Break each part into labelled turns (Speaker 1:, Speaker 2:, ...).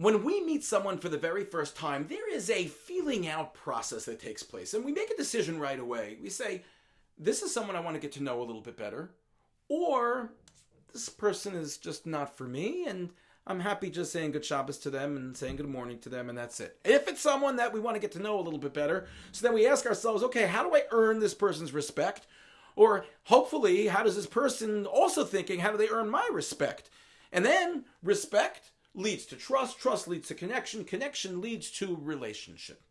Speaker 1: When we meet someone for the very first time, there is a feeling out process that takes place. And we make a decision right away. We say, this is someone I want to get to know a little bit better. Or this person is just not for me, and I'm happy just saying good Shabbos to them and saying good morning to them, and that's it. If it's someone that we want to get to know a little bit better, so then we ask ourselves, okay, how do I earn this person's respect? Or hopefully, how does this person also thinking, how do they earn my respect? And then respect leads to trust, trust leads to connection, connection leads to relationship.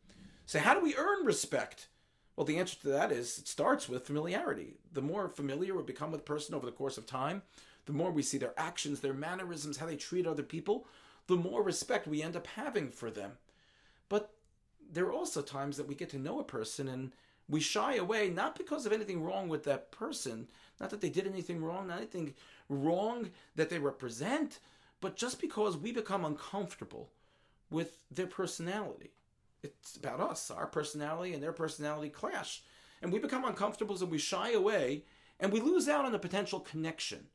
Speaker 1: So how do we earn respect? Well, the answer to that is it starts with familiarity. The more familiar we become with a person over the course of time, the more we see their actions, their mannerisms, how they treat other people, the more respect we end up having for them. But there are also times that we get to know a person and we shy away, not because of anything wrong with that person, not that they did anything wrong, not anything wrong that they represent, but just because we become uncomfortable with their personality. It's about us. Our personality and their personality clash. And we become uncomfortable, so we shy away, and we lose out on a potential connection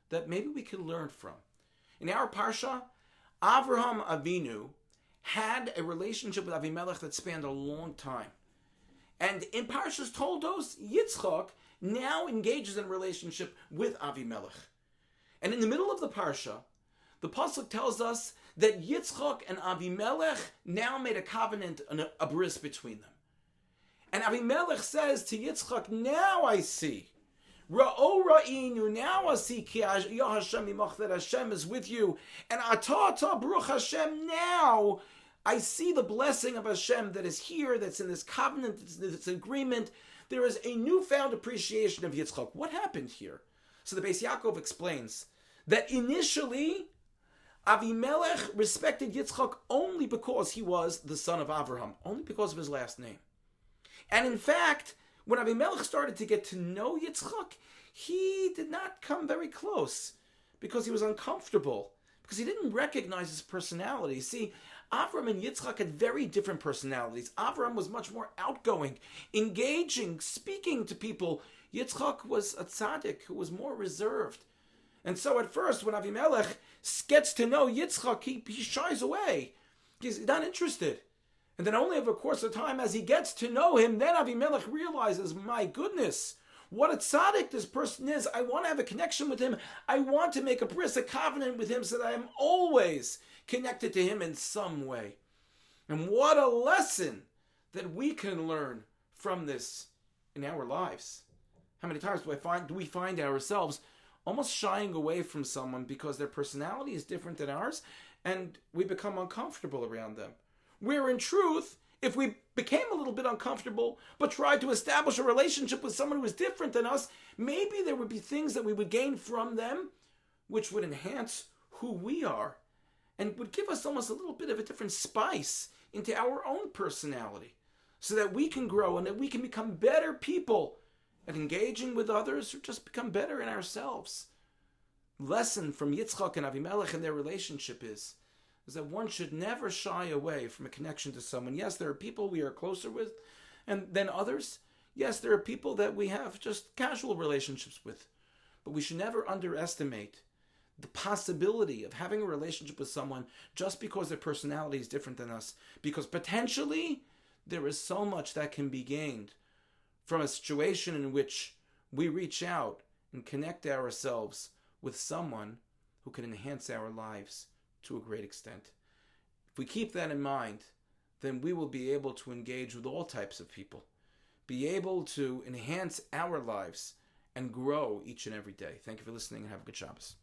Speaker 1: that maybe we could learn from. In our Parsha, Avraham Avinu had a relationship with Avimelech that spanned a long time. And in Parshas Toldos, Yitzchak now engages in a relationship with Avimelech. And in the middle of the Parsha, the Pasuk tells us that Yitzchak and Avimelech now made a covenant, a bris between them. And Avimelech says to Yitzchak, now I see. Ra'o ra'inu, now I see ki Yah Hashem imach, that Hashem is with you. And ata Baruch Hashem, now I see the blessing of Hashem that is here, that's in this covenant, this agreement. There is a newfound appreciation of Yitzchak. What happened here? So the Beis Yaakov explains that initially Avimelech respected Yitzchak only because he was the son of Avraham, only because of his last name. And in fact, when Avimelech started to get to know Yitzchak, he did not come very close because he was uncomfortable, because he didn't recognize his personality. See, Avram and Yitzchak had very different personalities. Avram was much more outgoing, engaging, speaking to people. Yitzchak was a tzaddik who was more reserved. And so at first, when Avimelech gets to know Yitzchak, he shies away. He's not interested. And then only over the course of time, as he gets to know him, then Avimelech realizes, my goodness, what a tzaddik this person is. I want to have a connection with him. I want to make a bris, a covenant with him, so that I am always connected to him in some way. And what a lesson that we can learn from this in our lives. How many times do we find ourselves almost shying away from someone because their personality is different than ours, and we become uncomfortable around them? Where in truth, if we became a little bit uncomfortable, but tried to establish a relationship with someone who is different than us, maybe there would be things that we would gain from them, which would enhance who we are, and would give us almost a little bit of a different spice into our own personality, so that we can grow and that we can become better people at engaging with others, or just become better in ourselves. Lesson from Yitzchak and Avimelech in their relationship is that one should never shy away from a connection to someone. Yes, there are people we are closer with than others. Yes, there are people that we have just casual relationships with. But we should never underestimate the possibility of having a relationship with someone just because their personality is different than us. Because potentially there is so much that can be gained from a situation in which we reach out and connect ourselves with someone who can enhance our lives to a great extent. If we keep that in mind, then we will be able to engage with all types of people, be able to enhance our lives and grow each and every day. Thank you for listening and have a good Shabbos.